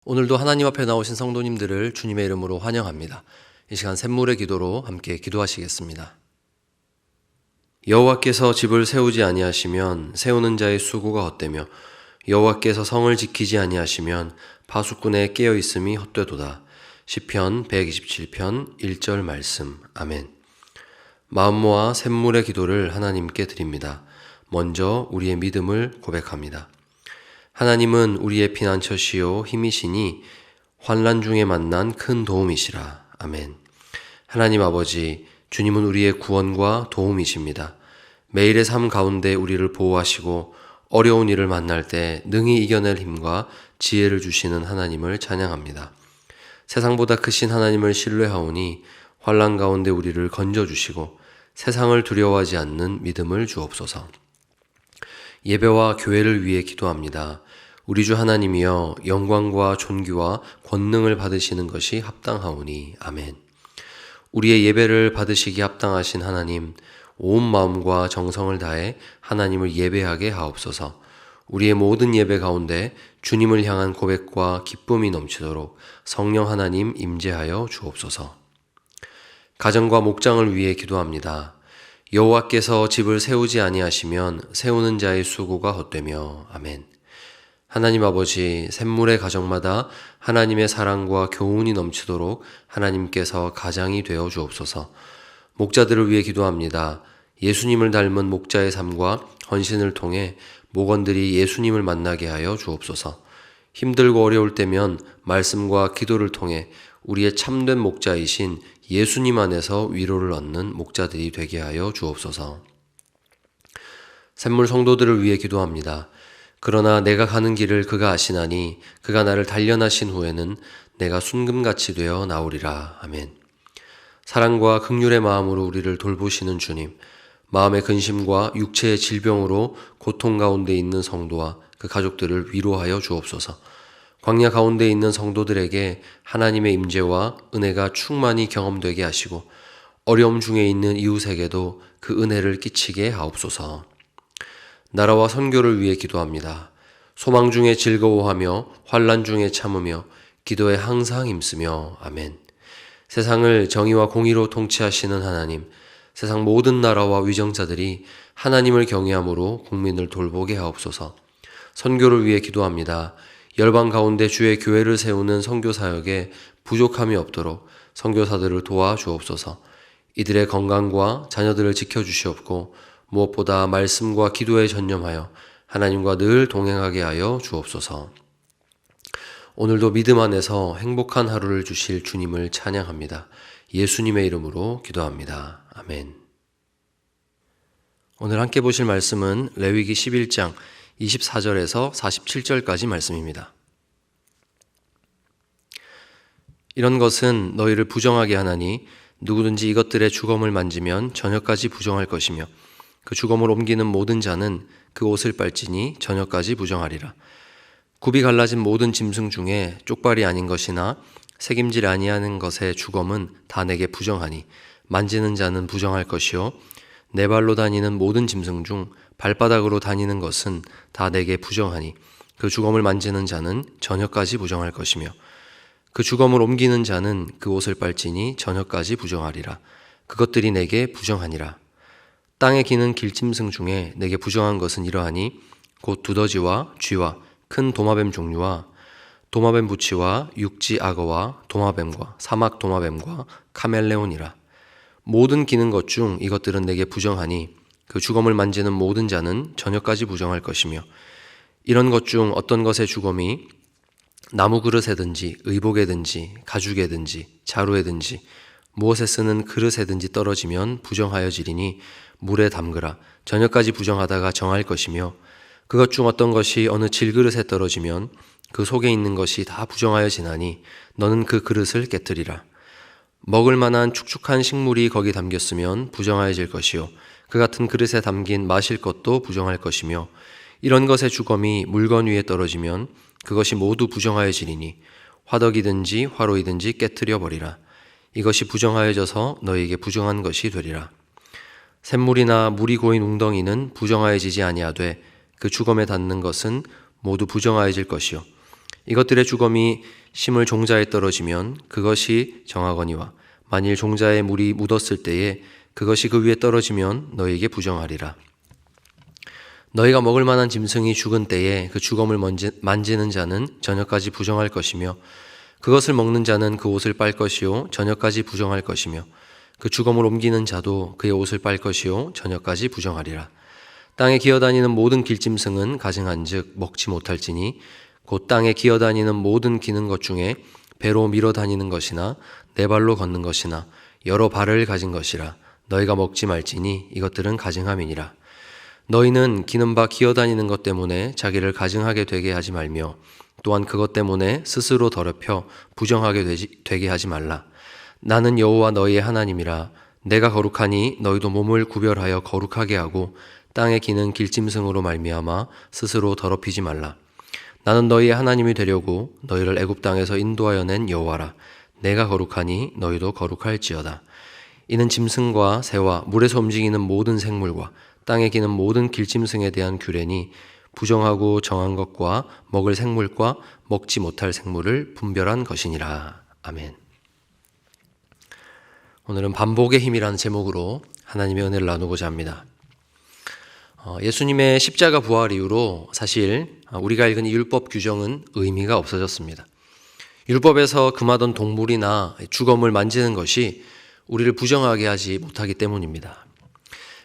오늘도 하나님 앞에 나오신 성도님들을 주님의 이름으로 환영합니다. 이 시간 샘물의 기도로 함께 기도하시겠습니다. 여호와께서 집을 세우지 아니하시면 세우는 자의 수고가 헛되며 여호와께서 성을 지키지 아니하시면 파수꾼의 깨어있음이 헛되도다. 시편 127편 1절 말씀. 아멘. 마음 모아 샘물의 기도를 하나님께 드립니다. 먼저 우리의 믿음을 고백합니다. 하나님은 우리의 피난처시요 힘이시니 환난 중에 만난 큰 도움이시라. 아멘. 하나님 아버지, 주님은 우리의 구원과 도움이십니다. 매일의 삶 가운데 우리를 보호하시고 어려운 일을 만날 때 능히 이겨낼 힘과 지혜를 주시는 하나님을 찬양합니다. 세상보다 크신 하나님을 신뢰하오니 환난 가운데 우리를 건져주시고 세상을 두려워하지 않는 믿음을 주옵소서. 예배와 교회를 위해 기도합니다. 우리 주 하나님이여, 영광과 존귀와 권능을 받으시는 것이 합당하오니. 아멘. 우리의 예배를 받으시기 합당하신 하나님, 온 마음과 정성을 다해 하나님을 예배하게 하옵소서. 우리의 모든 예배 가운데 주님을 향한 고백과 기쁨이 넘치도록 성령 하나님 임재하여 주옵소서. 가정과 목장을 위해 기도합니다. 여호와께서 집을 세우지 아니하시면 세우는 자의 수고가 헛되며. 아멘. 하나님 아버지, 샘물의 가정마다 하나님의 사랑과 교훈이 넘치도록 하나님께서 가장이 되어 주옵소서. 목자들을 위해 기도합니다. 예수님을 닮은 목자의 삶과 헌신을 통해 목원들이 예수님을 만나게 하여 주옵소서. 힘들고 어려울 때면 말씀과 기도를 통해 우리의 참된 목자이신 예수님 안에서 위로를 얻는 목자들이 되게 하여 주옵소서. 샘물 성도들을 위해 기도합니다. 그러나 내가 가는 길을 그가 아시나니 그가 나를 단련하신 후에는 내가 순금같이 되어 나오리라. 아멘. 사랑과 긍휼의 마음으로 우리를 돌보시는 주님, 마음의 근심과 육체의 질병으로 고통 가운데 있는 성도와 그 가족들을 위로하여 주옵소서. 광야 가운데 있는 성도들에게 하나님의 임재와 은혜가 충만히 경험되게 하시고 어려움 중에 있는 이웃에게도 그 은혜를 끼치게 하옵소서. 나라와 선교를 위해 기도합니다. 소망 중에 즐거워하며 환난 중에 참으며 기도에 항상 힘쓰며. 아멘. 세상을 정의와 공의로 통치하시는 하나님, 세상 모든 나라와 위정자들이 하나님을 경외함으로 국민을 돌보게 하옵소서. 선교를 위해 기도합니다. 열방 가운데 주의 교회를 세우는 선교사역에 부족함이 없도록 선교사들을 도와 주옵소서. 이들의 건강과 자녀들을 지켜주시옵고 무엇보다 말씀과 기도에 전념하여 하나님과 늘 동행하게 하여 주옵소서. 오늘도 믿음 안에서 행복한 하루를 주실 주님을 찬양합니다. 예수님의 이름으로 기도합니다. 아멘. 오늘 함께 보실 말씀은 레위기 11장 24절에서 47절까지 말씀입니다. 이런 것은 너희를 부정하게 하나니 누구든지 이것들의 주검을 만지면 저녁까지 부정할 것이며 그 주검을 옮기는 모든 자는 그 옷을 빨지니 저녁까지 부정하리라. 굽이 갈라진 모든 짐승 중에 쪽발이 아닌 것이나 새김질 아니하는 것의 주검은 다 내게 부정하니 만지는 자는 부정할 것이요 네 발로 다니는 모든 짐승 중 발바닥으로 다니는 것은 다 내게 부정하니 그 주검을 만지는 자는 저녁까지 부정할 것이며 그 주검을 옮기는 자는 그 옷을 빨지니 저녁까지 부정하리라. 그것들이 내게 부정하니라. 땅에 기는 길짐승 중에 내게 부정한 것은 이러하니 곧 두더지와 쥐와 큰 도마뱀 종류와 도마뱀 부치와 육지 악어와 도마뱀과 사막 도마뱀과 카멜레온이라. 모든 기는 것 중 이것들은 내게 부정하니 그 주검을 만지는 모든 자는 저녁까지 부정할 것이며 이런 것 중 어떤 것의 주검이 나무 그릇에든지 의복에든지 가죽에든지 자루에든지 무엇에 쓰는 그릇에든지 떨어지면 부정하여지리니 물에 담그라. 저녁까지 부정하다가 정할 것이며 그것 중 어떤 것이 어느 질그릇에 떨어지면 그 속에 있는 것이 다 부정하여지나니 너는 그 그릇을 깨뜨리라. 먹을 만한 축축한 식물이 거기 담겼으면 부정하여질 것이요 그 같은 그릇에 담긴 마실 것도 부정할 것이며 이런 것의 주검이 물건 위에 떨어지면 그것이 모두 부정하여지리니 화덕이든지 화로이든지 깨뜨려 버리라. 이것이 부정하여져서 너희에게 부정한 것이 되리라. 샘물이나 물이 고인 웅덩이는 부정하여지지 아니하되 그 주검에 닿는 것은 모두 부정하여질 것이요 이것들의 주검이 심을 종자에 떨어지면 그것이 정하거니와 만일 종자에 물이 묻었을 때에 그것이 그 위에 떨어지면 너희에게 부정하리라. 너희가 먹을 만한 짐승이 죽은 때에 그 주검을 만지는 자는 저녁까지 부정할 것이며 그것을 먹는 자는 그 옷을 빨 것이요 저녁까지 부정할 것이며 그 주검을 옮기는 자도 그의 옷을 빨 것이요 저녁까지 부정하리라. 땅에 기어다니는 모든 길짐승은 가증한즉 먹지 못할지니 곧 땅에 기어다니는 모든 기는 것 중에 배로 밀어다니는 것이나 네 발로 걷는 것이나 여러 발을 가진 것이라. 너희가 먹지 말지니 이것들은 가증함이니라. 너희는 기는 바 기어다니는 것 때문에 자기를 가증하게 되게 하지 말며 또한 그것 때문에 스스로 더럽혀 부정하게 되게 하지 말라. 나는 여호와 너희의 하나님이라. 내가 거룩하니 너희도 몸을 구별하여 거룩하게 하고 땅에 기는 길짐승으로 말미암아 스스로 더럽히지 말라. 나는 너희의 하나님이 되려고 너희를 애굽 땅에서 인도하여 낸 여호와라. 내가 거룩하니 너희도 거룩할지어다. 이는 짐승과 새와 물에서 움직이는 모든 생물과 땅에 기는 모든 길짐승에 대한 규례니 부정하고 정한 것과 먹을 생물과 먹지 못할 생물을 분별한 것이니라. 아멘. 오늘은 반복의 힘이라는 제목으로 하나님의 은혜를 나누고자 합니다. 예수님의 십자가 부활 이후로 사실 우리가 읽은 이 율법 규정은 의미가 없어졌습니다. 율법에서 금하던 동물이나 주검을 만지는 것이 우리를 부정하게 하지 못하기 때문입니다.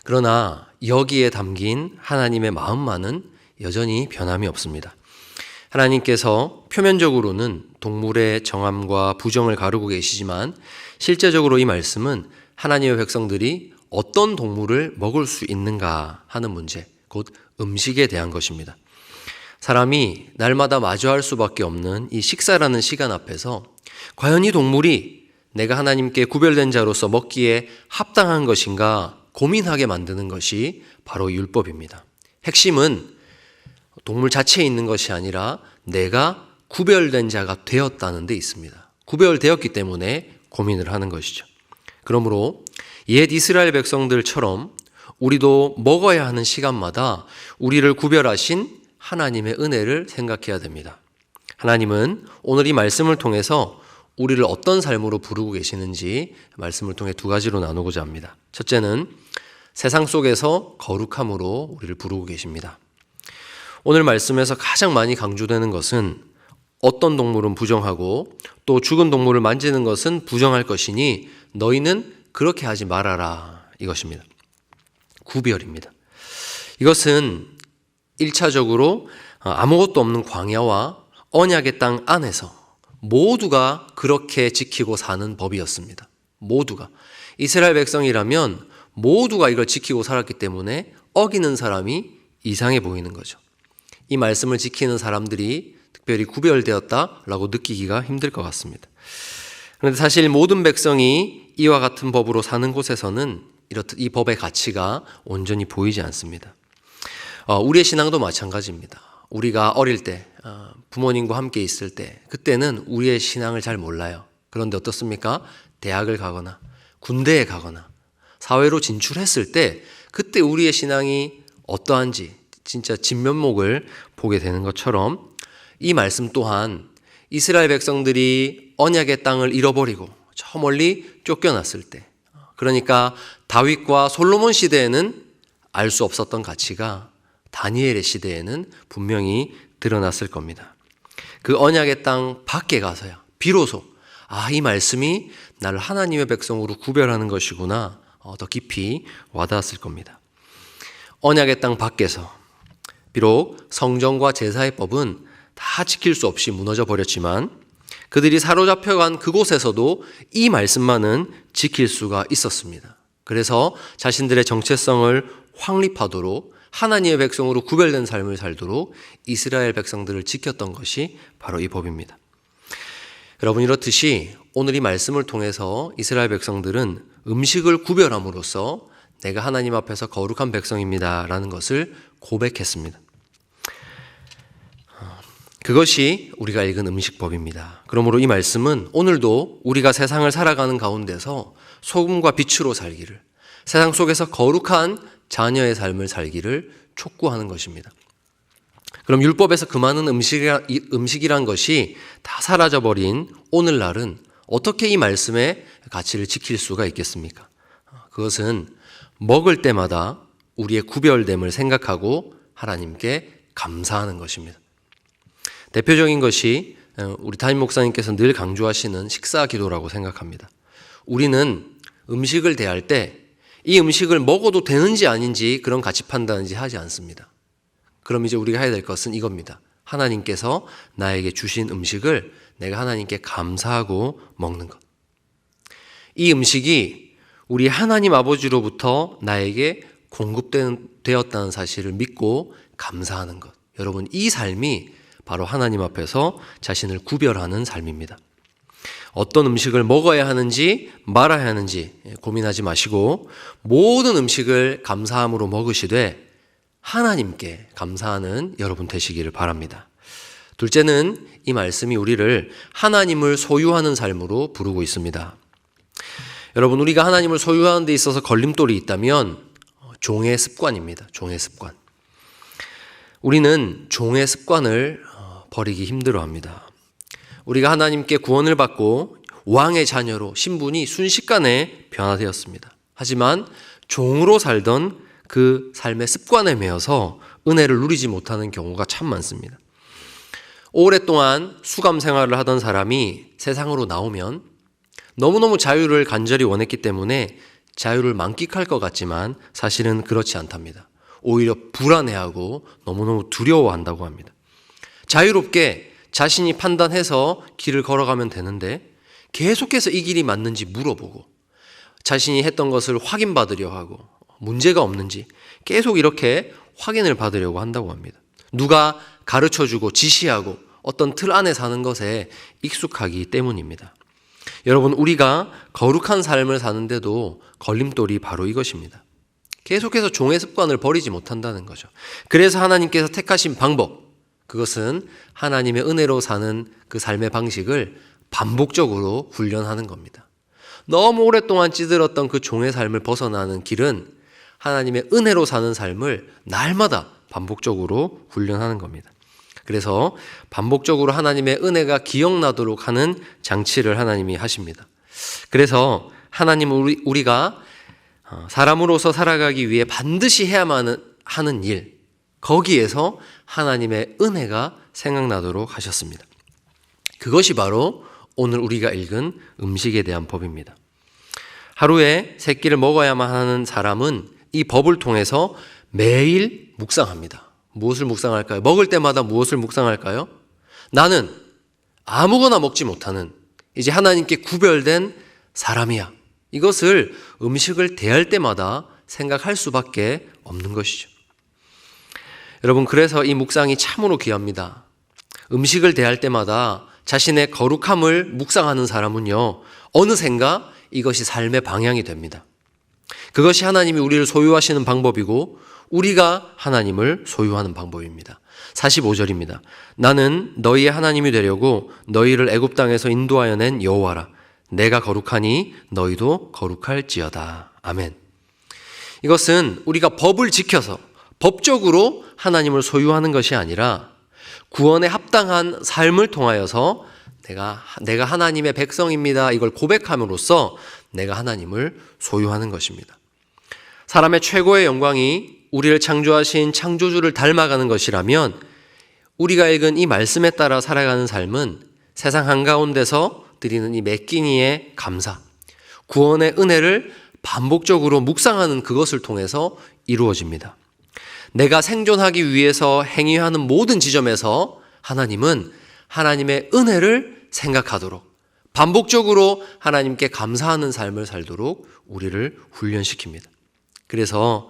그러나 여기에 담긴 하나님의 마음만은 여전히 변함이 없습니다. 하나님께서 표면적으로는 동물의 정함과 부정을 가르고 계시지만 실제적으로 이 말씀은 하나님의 백성들이 어떤 동물을 먹을 수 있는가 하는 문제, 곧 음식에 대한 것입니다. 사람이 날마다 마주할 수밖에 없는 이 식사라는 시간 앞에서 과연 이 동물이 내가 하나님께 구별된 자로서 먹기에 합당한 것인가 고민하게 만드는 것이 바로 율법입니다. 핵심은 동물 자체에 있는 것이 아니라 내가 구별된 자가 되었다는 데 있습니다. 구별되었기 때문에 고민을 하는 것이죠. 그러므로 옛 이스라엘 백성들처럼 우리도 먹어야 하는 시간마다 우리를 구별하신 하나님의 은혜를 생각해야 됩니다. 하나님은 오늘 이 말씀을 통해서 우리를 어떤 삶으로 부르고 계시는지 말씀을 통해 두 가지로 나누고자 합니다. 첫째는 세상 속에서 거룩함으로 우리를 부르고 계십니다. 오늘 말씀에서 가장 많이 강조되는 것은 어떤 동물은 부정하고 또 죽은 동물을 만지는 것은 부정할 것이니 너희는 그렇게 하지 말아라 이것입니다. 구별입니다. 이것은 1차적으로 아무것도 없는 광야와 언약의 땅 안에서 모두가 그렇게 지키고 사는 법이었습니다. 모두가. 이스라엘 백성이라면 모두가 이걸 지키고 살았기 때문에 어기는 사람이 이상해 보이는 거죠. 이 말씀을 지키는 사람들이 특별히 구별되었다라고 느끼기가 힘들 것 같습니다. 그런데 사실 모든 백성이 이와 같은 법으로 사는 곳에서는 이렇듯 이 법의 가치가 온전히 보이지 않습니다. 우리의 신앙도 마찬가지입니다. 우리가 어릴 때 부모님과 함께 있을 때 그때는 우리의 신앙을 잘 몰라요. 그런데 어떻습니까? 대학을 가거나 군대에 가거나 사회로 진출했을 때 그때 우리의 신앙이 어떠한지 진짜 진면목을 보게 되는 것처럼 이 말씀 또한 이스라엘 백성들이 언약의 땅을 잃어버리고 저 멀리 쫓겨났을 때, 그러니까 다윗과 솔로몬 시대에는 알 수 없었던 가치가 다니엘의 시대에는 분명히 드러났을 겁니다. 그 언약의 땅 밖에 가서야 비로소 이 말씀이 나를 하나님의 백성으로 구별하는 것이구나 더 깊이 와닿았을 겁니다. 언약의 땅 밖에서 비록 성정과 제사의 법은 다 지킬 수 없이 무너져 버렸지만 그들이 사로잡혀간 그곳에서도 이 말씀만은 지킬 수가 있었습니다. 그래서 자신들의 정체성을 확립하도록 하나님의 백성으로 구별된 삶을 살도록 이스라엘 백성들을 지켰던 것이 바로 이 법입니다. 여러분, 이렇듯이 오늘 이 말씀을 통해서 이스라엘 백성들은 음식을 구별함으로써 내가 하나님 앞에서 거룩한 백성입니다 라는 것을 고백했습니다. 그것이 우리가 읽은 음식법입니다. 그러므로 이 말씀은 오늘도 우리가 세상을 살아가는 가운데서 소금과 빛으로 살기를, 세상 속에서 거룩한 자녀의 삶을 살기를 촉구하는 것입니다. 그럼 율법에서 그 많은 음식이란 것이 다 사라져버린 오늘날은 어떻게 이 말씀의 가치를 지킬 수가 있겠습니까? 그것은 먹을 때마다 우리의 구별됨을 생각하고 하나님께 감사하는 것입니다. 대표적인 것이 우리 담임 목사님께서 늘 강조하시는 식사 기도라고 생각합니다. 우리는 음식을 대할 때 이 음식을 먹어도 되는지 아닌지 그런 가치 판단인지 하지 않습니다. 그럼 이제 우리가 해야 될 것은 이겁니다. 하나님께서 나에게 주신 음식을 내가 하나님께 감사하고 먹는 것. 이 음식이 우리 하나님 아버지로부터 나에게 공급되었다는 사실을 믿고 감사하는 것. 여러분, 이 삶이 바로 하나님 앞에서 자신을 구별하는 삶입니다. 어떤 음식을 먹어야 하는지 말아야 하는지 고민하지 마시고 모든 음식을 감사함으로 먹으시되 하나님께 감사하는 여러분 되시기를 바랍니다. 둘째는 이 말씀이 우리를 하나님을 소유하는 삶으로 부르고 있습니다. 여러분, 우리가 하나님을 소유하는 데 있어서 걸림돌이 있다면 종의 습관입니다. 종의 습관. 우리는 종의 습관을 버리기 힘들어합니다. 우리가 하나님께 구원을 받고 왕의 자녀로 신분이 순식간에 변화되었습니다. 하지만 종으로 살던 그 삶의 습관에 매여서 은혜를 누리지 못하는 경우가 참 많습니다. 오랫동안 수감 생활을 하던 사람이 세상으로 나오면 너무너무 자유를 간절히 원했기 때문에 자유를 만끽할 것 같지만 사실은 그렇지 않답니다. 오히려 불안해하고 너무너무 두려워한다고 합니다. 자유롭게 자신이 판단해서 길을 걸어가면 되는데 계속해서 이 길이 맞는지 물어보고 자신이 했던 것을 확인받으려 하고 문제가 없는지 계속 이렇게 확인을 받으려고 한다고 합니다. 누가 가르쳐주고 지시하고 어떤 틀 안에 사는 것에 익숙하기 때문입니다. 여러분, 우리가 거룩한 삶을 사는데도 걸림돌이 바로 이것입니다. 계속해서 종의 습관을 버리지 못한다는 거죠. 그래서 하나님께서 택하신 방법, 그것은 하나님의 은혜로 사는 그 삶의 방식을 반복적으로 훈련하는 겁니다. 너무 오랫동안 찌들었던 그 종의 삶을 벗어나는 길은 하나님의 은혜로 사는 삶을 날마다 반복적으로 훈련하는 겁니다. 그래서 반복적으로 하나님의 은혜가 기억나도록 하는 장치를 하나님이 하십니다. 그래서 하나님은 우리가 사람으로서 살아가기 위해 반드시 해야만 하는 일, 거기에서 하나님의 은혜가 생각나도록 하셨습니다. 그것이 바로 오늘 우리가 읽은 음식에 대한 법입니다. 하루에 3끼를 먹어야만 하는 사람은 이 법을 통해서 매일 묵상합니다. 무엇을 묵상할까요? 먹을 때마다 무엇을 묵상할까요? 나는 아무거나 먹지 못하는 이제 하나님께 구별된 사람이야. 이것을 음식을 대할 때마다 생각할 수밖에 없는 것이죠. 여러분, 그래서 이 묵상이 참으로 귀합니다. 음식을 대할 때마다 자신의 거룩함을 묵상하는 사람은요, 어느샌가 이것이 삶의 방향이 됩니다. 그것이 하나님이 우리를 소유하시는 방법이고 우리가 하나님을 소유하는 방법입니다. 45절입니다. 나는 너희의 하나님이 되려고 너희를 애굽 땅에서 인도하여 낸 여호와라. 내가 거룩하니 너희도 거룩할지어다. 아멘. 이것은 우리가 법을 지켜서 법적으로 하나님을 소유하는 것이 아니라 구원에 합당한 삶을 통하여서 내가 하나님의 백성입니다. 이걸 고백함으로써 내가 하나님을 소유하는 것입니다. 사람의 최고의 영광이 우리를 창조하신 창조주를 닮아가는 것이라면 우리가 읽은 이 말씀에 따라 살아가는 삶은 세상 한가운데서 드리는 이 매 끼니의 감사, 구원의 은혜를 반복적으로 묵상하는 그것을 통해서 이루어집니다. 내가 생존하기 위해서 행위하는 모든 지점에서 하나님은 하나님의 은혜를 생각하도록 반복적으로 하나님께 감사하는 삶을 살도록 우리를 훈련시킵니다. 그래서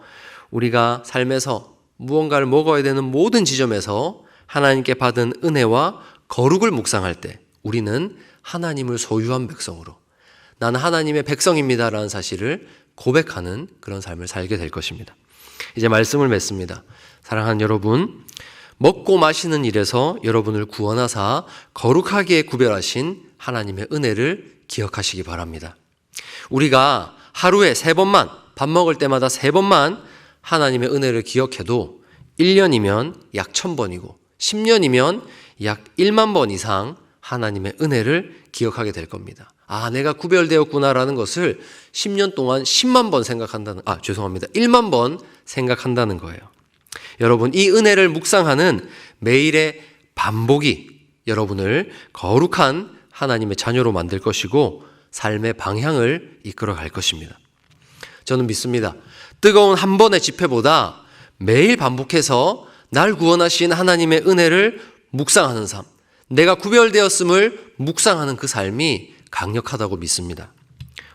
우리가 삶에서 무언가를 먹어야 되는 모든 지점에서 하나님께 받은 은혜와 거룩을 묵상할 때 우리는 하나님을 소유한 백성으로 나는 하나님의 백성입니다라는 사실을 고백하는 그런 삶을 살게 될 것입니다. 이제 말씀을 맺습니다. 사랑하는 여러분, 먹고 마시는 일에서 여러분을 구원하사 거룩하게 구별하신 하나님의 은혜를 기억하시기 바랍니다. 우리가 하루에 3번만, 밥 먹을 때마다 3번만 하나님의 은혜를 기억해도 1년이면 약 1000번이고 10년이면 약 1만 번 이상 하나님의 은혜를 기억하게 될 겁니다. 아, 내가 구별되었구나라는 것을 10년 동안 10만 번 생각한다는, 1만 번 생각한다는 거예요. 여러분, 이 은혜를 묵상하는 매일의 반복이 여러분을 거룩한 하나님의 자녀로 만들 것이고 삶의 방향을 이끌어 갈 것입니다. 저는 믿습니다. 뜨거운 한 번의 집회보다 매일 반복해서 날 구원하신 하나님의 은혜를 묵상하는 삶, 내가 구별되었음을 묵상하는 그 삶이 강력하다고 믿습니다.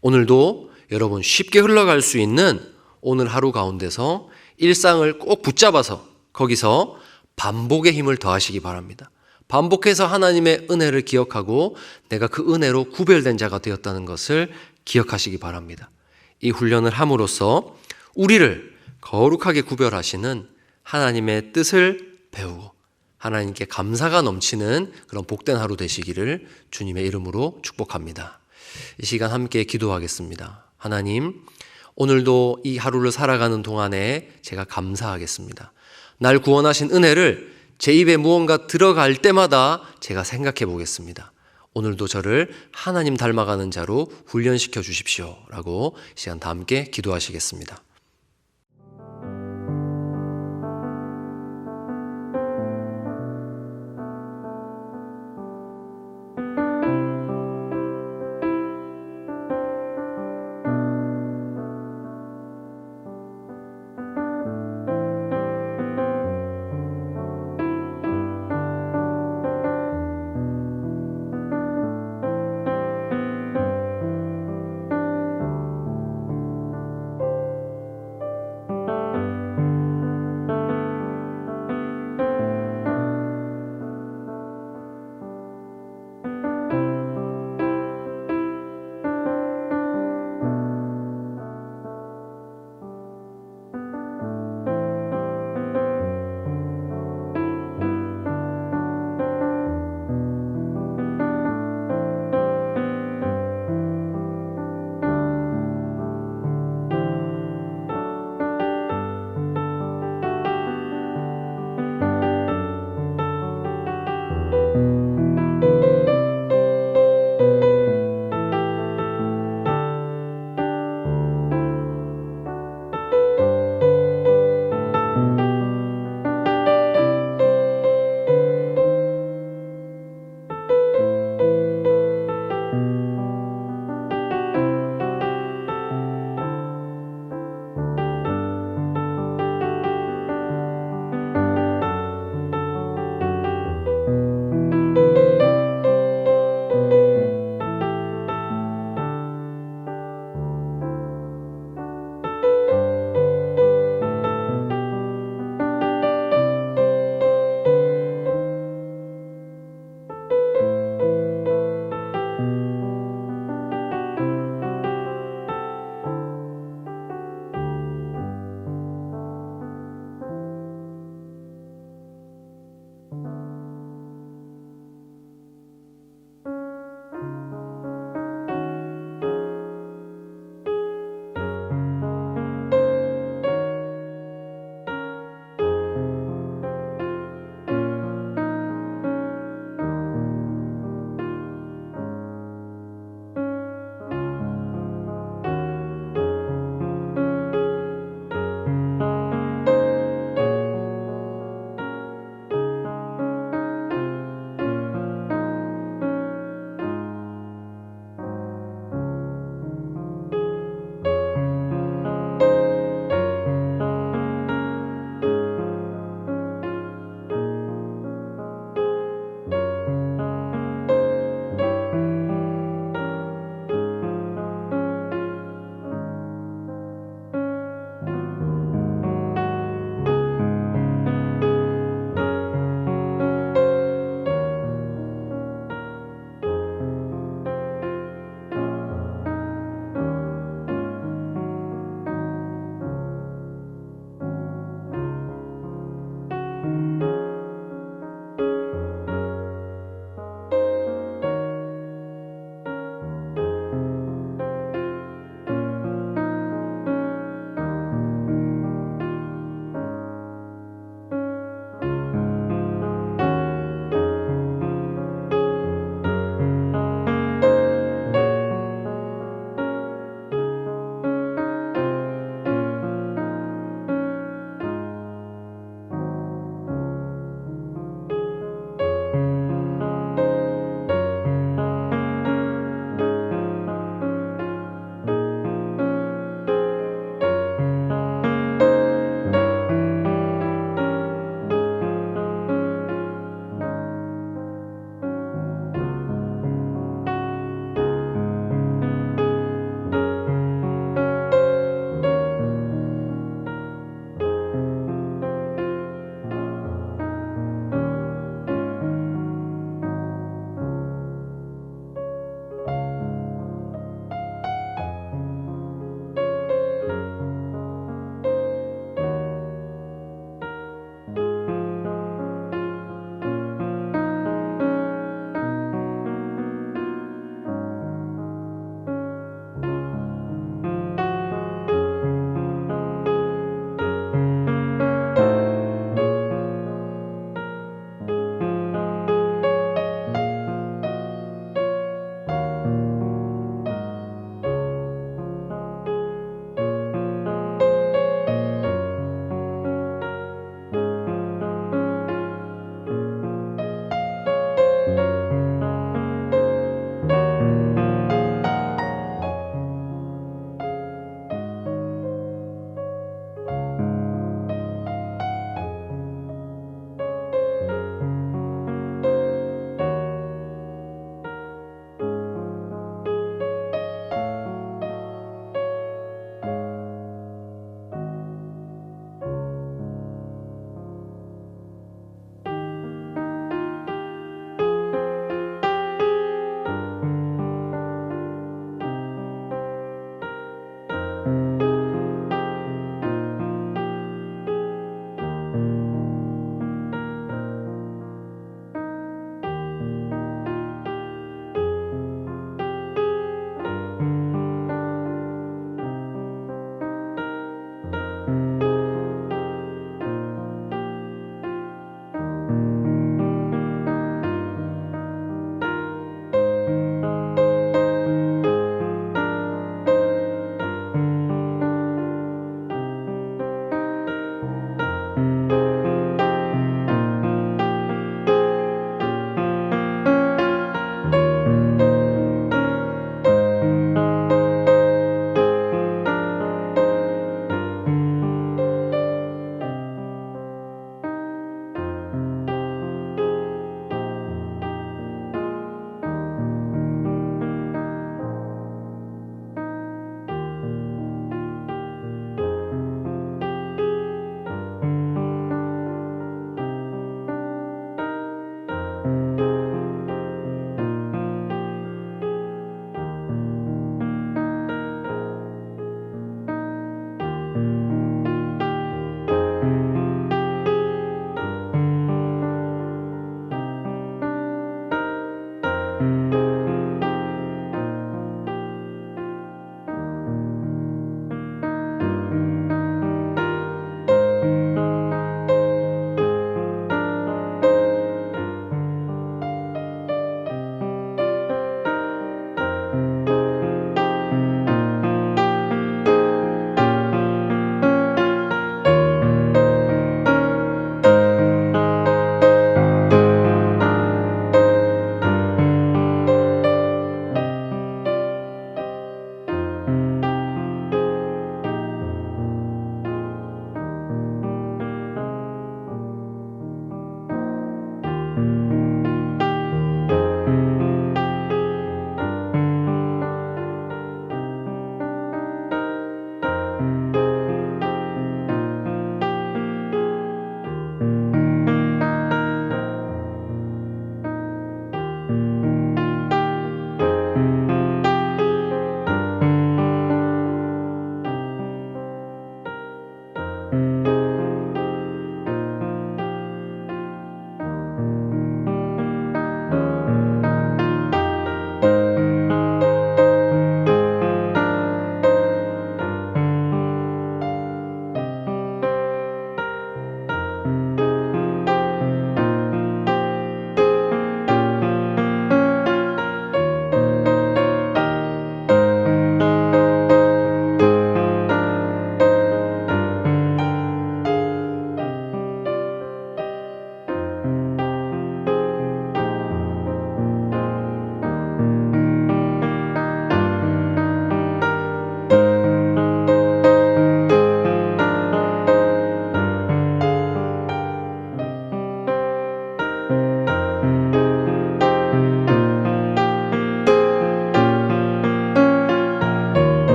오늘도 여러분 쉽게 흘러갈 수 있는 오늘 하루 가운데서 일상을 꼭 붙잡아서 거기서 반복의 힘을 더하시기 바랍니다. 반복해서 하나님의 은혜를 기억하고 내가 그 은혜로 구별된 자가 되었다는 것을 기억하시기 바랍니다. 이 훈련을 함으로써 우리를 거룩하게 구별하시는 하나님의 뜻을 배우고 하나님께 감사가 넘치는 그런 복된 하루 되시기를 주님의 이름으로 축복합니다. 이 시간 함께 기도하겠습니다. 하나님, 오늘도 이 하루를 살아가는 동안에 제가 감사하겠습니다. 날 구원하신 은혜를 제 입에 무언가 들어갈 때마다 제가 생각해 보겠습니다. 오늘도 저를 하나님 닮아가는 자로 훈련시켜 주십시오. 라고 이 시간 다 함께 기도하시겠습니다.